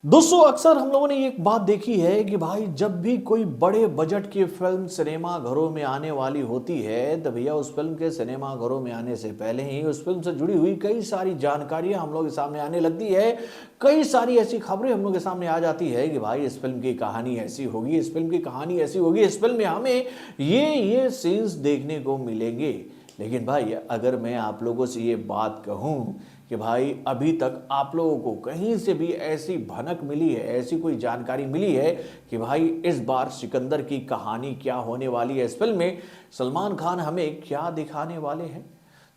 दोस्तों अक्सर हम लोगों ने एक बात देखी है कि भाई जब भी कोई बड़े बजट की फिल्म सिनेमा घरों में आने वाली होती है तो भैया उस फिल्म के सिनेमा घरों में आने से पहले ही उस फिल्म से जुड़ी हुई कई सारी जानकारियां हम लोग के सामने आने लगती है। कई सारी ऐसी खबरें हम लोग के सामने आ जाती है कि भाई इस फिल्म की कहानी ऐसी होगी, इस फिल्म की कहानी ऐसी होगी, इस फिल्म में हमें ये सीन्स देखने को मिलेंगे। लेकिन भाई अगर मैं आप लोगों से ये बात कहूं कि भाई अभी तक आप लोगों को कहीं से भी ऐसी भनक मिली है, ऐसी कोई जानकारी मिली है कि भाई इस बार सिकंदर की कहानी क्या होने वाली है, इस फिल्म में सलमान खान हमें क्या दिखाने वाले हैं,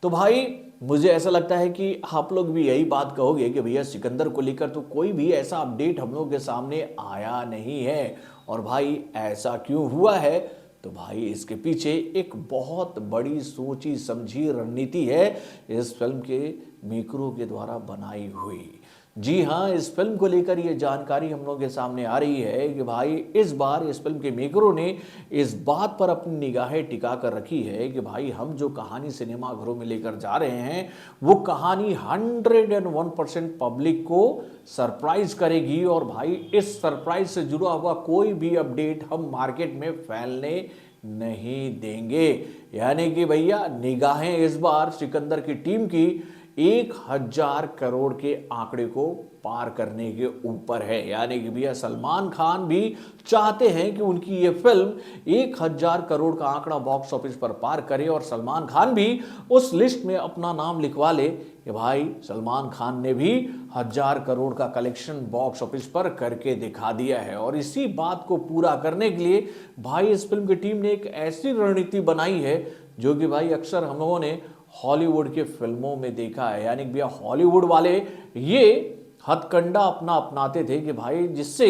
तो भाई मुझे ऐसा लगता है कि आप लोग भी यही बात कहोगे कि भैया सिकंदर को लेकर तो कोई भी ऐसा अपडेट हम लोग के सामने आया नहीं है। और भाई ऐसा क्यों हुआ है, तो भाई इसके पीछे एक बहुत बड़ी सोची समझी रणनीति है इस फिल्म के मेकरों के द्वारा बनाई हुई। जी हाँ, इस फिल्म को लेकर ये जानकारी हम लोग के सामने आ रही है कि भाई इस बार इस फिल्म के मेकरों ने इस बात पर अपनी निगाहें टिका कर रखी है कि भाई हम जो कहानी सिनेमा घरों में लेकर जा रहे हैं वो कहानी 101% पब्लिक को सरप्राइज करेगी। और भाई इस सरप्राइज से जुड़ा हुआ कोई भी अपडेट हम मार्केट में फैलने नहीं देंगे। यानी कि भैया निगाहें इस बार सिकंदर की टीम की 1,000 करोड़ के आंकड़े को पार करने के ऊपर है। यानी कि भैया सलमान खान भी चाहते हैं कि उनकी ये फिल्म 1,000 करोड़ का आंकड़ा बॉक्स ऑफिस पर पार करे और सलमान खान भी उस लिस्ट में अपना नाम लिखवा ले कि भाई सलमान खान ने भी 1,000 करोड़ का कलेक्शन बॉक्स ऑफिस पर करके दिखा दिया है। और इसी बात को पूरा करने के लिए भाई इस फिल्म की टीम ने एक ऐसी रणनीति बनाई है जो कि भाई अक्सर हम लोगों ने हॉलीवुड के फिल्मों में देखा है। यानी कि भैया हॉलीवुड वाले ये हथकंडा अपना अपनाते थे कि भाई जिससे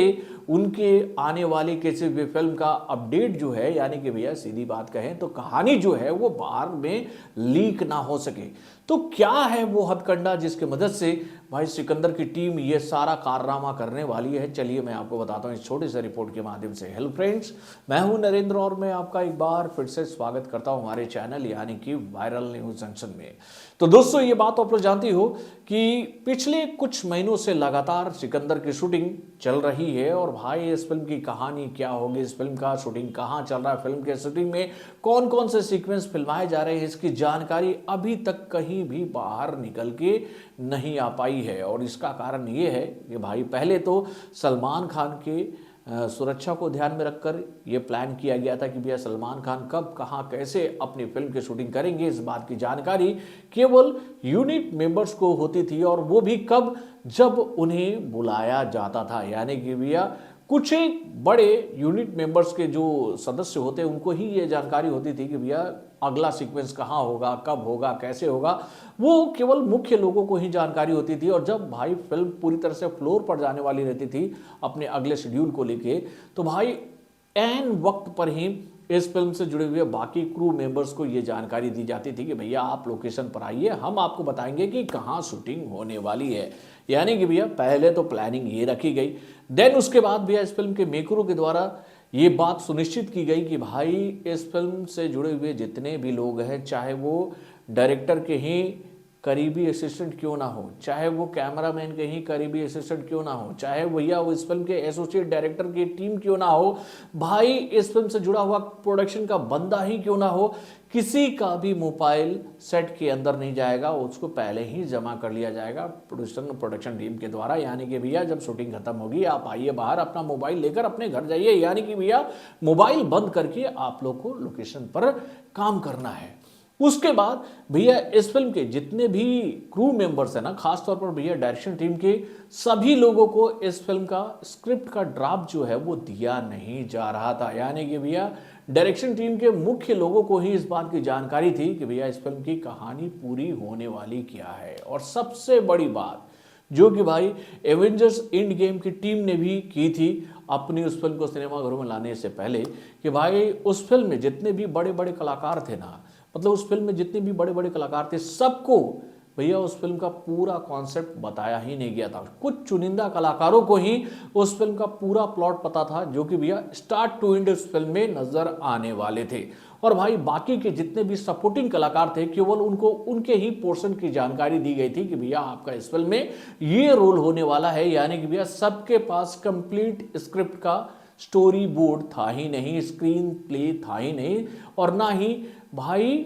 उनके आने वाली किसी भी फिल्म का अपडेट जो है, यानी कि भैया सीधी बात कहें तो कहानी जो है वो बाहर में लीक ना हो सके। तो क्या है वो हथकंडा जिसकी मदद से भाई सिकंदर की टीम ये सारा कारनामा करने वाली है, चलिए मैं आपको बताता हूँ इस छोटे से रिपोर्ट के माध्यम से। हेलो फ्रेंड्स, मैं हूं नरेंद्र और मैं आपका एक बार फिर से स्वागत करता हूं हमारे चैनल यानी कि वायरल न्यूज जंक्शन में। तो दोस्तों ये बात आप लोग जानती हो कि पिछले कुछ महीनों से लगातार सिकंदर की शूटिंग चल रही है। और भाई इस फिल्म की कहानी क्या होगी, इस फिल्म का शूटिंग कहाँ चल रहा है, फिल्म के शूटिंग में कौन कौन से सीक्वेंस फिल्माए जा रहे हैं, इसकी जानकारी अभी तक कहीं भी बाहर निकल के नहीं आ पाई है। और इसका कारण ये है कि भाई पहले तो सलमान खान के सुरक्षा को ध्यान में रखकर यह प्लान किया गया था कि भैया सलमान खान कब कहां कैसे अपनी फिल्म की शूटिंग करेंगे, इस बात की जानकारी केवल यूनिट मेंबर्स को होती थी और वो भी कब, जब उन्हें बुलाया जाता था। यानी कि भैया कुछ एक बड़े यूनिट मेंबर्स के जो सदस्य होते हैं उनको ही ये जानकारी होती थी कि भैया अगला सीक्वेंस कहाँ होगा, कब होगा, कैसे होगा, वो केवल मुख्य लोगों को ही जानकारी होती थी। और जब भाई फिल्म पूरी तरह से फ्लोर पर जाने वाली रहती थी अपने अगले शेड्यूल को लेके, तो भाई एन वक्त पर ही इस फिल्म से जुड़े हुए बाकी क्रू मेंबर्स को ये जानकारी दी जाती थी कि भैया आप लोकेशन पर आइए, हम आपको बताएंगे कि कहाँ शूटिंग होने वाली है। यानी कि भैया पहले तो प्लानिंग ये रखी गई, देन उसके बाद भैया इस फिल्म के मेकरों के द्वारा ये बात सुनिश्चित की गई कि भाई इस फिल्म से जुड़े हुए जितने भी लोग हैं, चाहे वो डायरेक्टर के ही करीबी असिस्टेंट क्यों ना हो, चाहे वो कैमरामैन के ही करीबी असिस्टेंट क्यों ना हो, चाहे भैया वो इस फिल्म के एसोसिएट डायरेक्टर की टीम क्यों ना हो, भाई इस फिल्म से जुड़ा हुआ प्रोडक्शन का बंदा ही क्यों ना हो, किसी का भी मोबाइल सेट के अंदर नहीं जाएगा, उसको पहले ही जमा कर लिया जाएगा प्रोडक्शन टीम के द्वारा। यानी कि भैया जब शूटिंग खत्म होगी आप आइए बाहर, अपना मोबाइल लेकर अपने घर जाइए। यानी कि भैया मोबाइल बंद करके आप लोग को लोकेशन पर काम करना है। उसके बाद भैया इस फिल्म के जितने भी क्रू मेंबर्स हैं ना, खासतौर पर भैया डायरेक्शन टीम के सभी लोगों को इस फिल्म का स्क्रिप्ट का ड्राफ्ट जो है वो दिया नहीं जा रहा था। यानी कि भैया डायरेक्शन टीम के मुख्य लोगों को ही इस बात की जानकारी थी कि भैया इस फिल्म की कहानी पूरी होने वाली क्या है। और सबसे बड़ी बात जो कि भाई एवेंजर्स एंड गेम की टीम ने भी की थी अपनी उस फिल्म को सिनेमा घरों में लाने से पहले, कि भाई उस फिल्म में जितने भी बड़े बड़े कलाकार थे ना, मतलब उस फिल्म में जितने भी बड़े बड़े कलाकार थे सबको भैया उस फिल्म का पूरा कॉन्सेप्ट बताया ही नहीं गया था। कुछ चुनिंदा कलाकारों को ही उस फिल्म का पूरा प्लॉट पता था जो कि भैया स्टार्ट टू एंड उस फिल्म में नजर आने वाले थे। और भाई बाकी के जितने भी सपोर्टिंग कलाकार थे केवल उनको उनके ही पोर्शन की जानकारी दी गई थी कि भैया आपका इस फिल्म में ये रोल होने वाला है, यानी कि भैया सबके पास कंप्लीट स्क्रिप्ट का स्टोरी बोर्ड था ही नहीं, स्क्रीन प्ले था ही नहीं, और ना ही भाई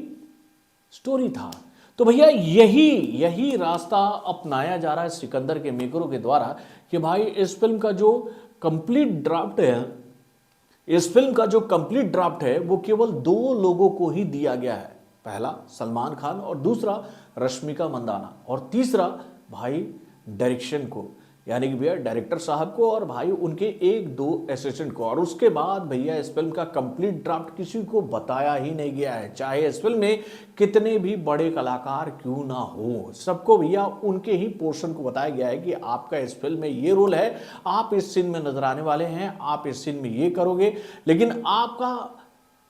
स्टोरी था। तो भैया यही यही रास्ता अपनाया जा रहा है सिकंदर के मेकरों के द्वारा कि भाई इस फिल्म का जो कंप्लीट ड्राफ्ट है, इस फिल्म का जो कंप्लीट ड्राफ्ट है वो केवल 2 लोगों को ही दिया गया है। पहला सलमान खान और दूसरा रश्मिका मंदाना, और तीसरा भाई डायरेक्शन को, यानी कि भैया डायरेक्टर साहब को और भाई उनके 1-2 असिस्टेंट को। और उसके बाद भैया इस फिल्म का कंप्लीट ड्राफ्ट किसी को बताया ही नहीं गया है, चाहे इस फिल्म में कितने भी बड़े कलाकार क्यों ना हो, सबको भैया उनके ही पोर्शन को बताया गया है कि आपका इस फिल्म में ये रोल है, आप इस सीन में नजर आने वाले हैं, आप इस सीन में ये करोगे, लेकिन आपका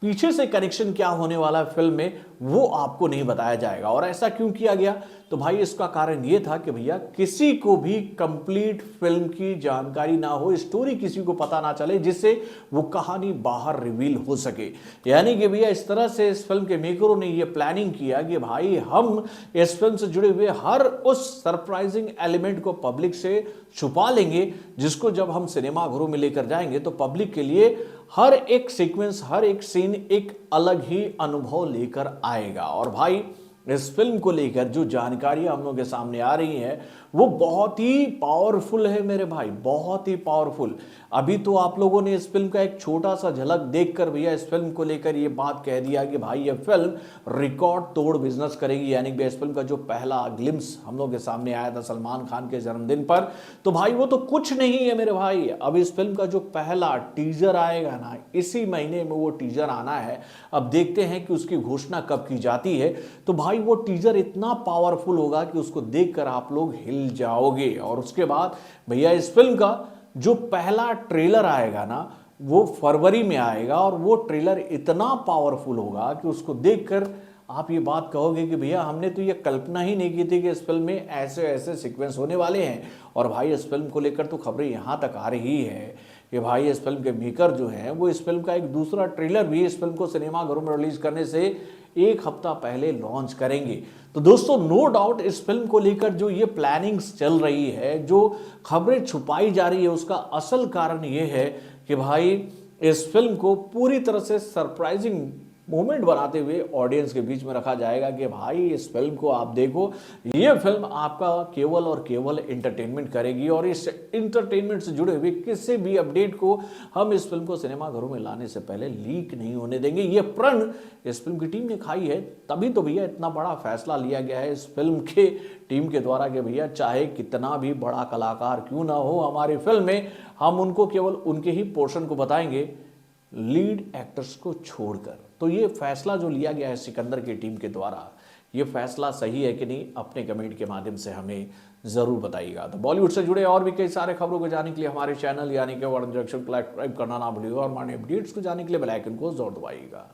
पीछे से कनेक्शन क्या होने वाला है फिल्म में वो आपको नहीं बताया जाएगा। और ऐसा क्यों किया गया? तो भाई इसका कारण ये था कि भैया किसी को भी कंप्लीट फिल्म की जानकारी ना हो, स्टोरी किसी को पता ना चले, जिससे वो कहानी बाहर रिवील हो सके। यानी कि भैया इस तरह से इस फिल्म के मेकरों ने ये प्लानिंग किया कि भाई हम इस फिल्म से जुड़े हुए हर उस सरप्राइजिंग एलिमेंट को पब्लिक से छुपा लेंगे, जिसको जब हम सिनेमा घरों में लेकर जाएंगे तो पब्लिक के लिए हर एक सीक्वेंस, हर एक सीन एक अलग ही अनुभव लेकर आएगा। और भाई इस फिल्म को लेकर जो जानकारी हम लोगों के सामने आ रही है वो बहुत ही पावरफुल है मेरे भाई, बहुत ही पावरफुल। अभी तो आप लोगों ने इस फिल्म का एक छोटा सा झलक देखकर भैया इस फिल्म को लेकर ये बात कह दिया कि भाई ये फिल्म रिकॉर्ड तोड़ बिजनेस करेगी। यानी कि इस फिल्म का जो पहला ग्लिम्स हम लोग के सामने आया था सलमान खान के जन्मदिन पर, तो भाई वो तो कुछ नहीं है मेरे भाई। अब इस फिल्म का जो पहला टीजर आएगा ना, इसी महीने में वो टीजर आना है। अब देखते हैं कि उसकी घोषणा कब की जाती है। तो भाई वो टीजर इतना पावरफुल होगा कि उसको देखकर आप लोग हिल जाओगे। और उसके बाद भैया इस फिल्म का जो पहला ट्रेलर आएगा ना वो फरवरी में आएगा, और वो ट्रेलर इतना पावरफुल होगा कि उसको देखकर आप ये बात कहोगे कि भैया हमने तो ये कल्पना ही नहीं की थी कि इस फिल्म में ऐसे ऐसे सीक्वेंस होने वाले हैं। और भाई इस फिल्म को लेकर तो खबरें यहाँ तक आ रही है कि भाई इस फिल्म के मेकर जो हैं वो इस फिल्म का एक दूसरा ट्रेलर भी इस फिल्म को सिनेमाघरों में रिलीज करने से 1 हफ्ता पहले लॉन्च करेंगे। तो दोस्तों नो डाउट इस फिल्म को लेकर जो ये प्लानिंग्स चल रही है, जो खबरें छुपाई जा रही है, उसका असल कारण ये है कि भाई इस फिल्म को पूरी तरह से सरप्राइजिंग मोमेंट बनाते हुए ऑडियंस के बीच में रखा जाएगा कि भाई इस फिल्म को आप देखो, ये फिल्म आपका केवल और केवल एंटरटेनमेंट करेगी। और इस एंटरटेनमेंट से जुड़े हुए किसी भी अपडेट को हम इस फिल्म को सिनेमाघरों में लाने से पहले लीक नहीं होने देंगे। ये प्रण इस फिल्म की टीम ने खाई है, तभी तो भैया इतना बड़ा फैसला लिया गया है इस फिल्म के टीम के द्वारा कि भैया चाहे कितना भी बड़ा कलाकार क्यों ना हो हमारी फिल्म में, हम उनको केवल उनके ही पोर्शन को बताएंगे, लीड एक्टर्स को छोड़कर। तो ये फैसला जो लिया गया है सिकंदर की टीम के द्वारा, ये फैसला सही है कि नहीं, अपने कमेंट के माध्यम से हमें जरूर बताइएगा। तो बॉलीवुड से जुड़े और भी कई सारे खबरों को जानने के लिए हमारे चैनल यानी कि वर्ल्ड जंक्शन को सब्सक्राइब करना ना भूलिएगा, और हमारे अपडेट्स को जानने के लिए बेल आइकन को जरूर दबाइएगा।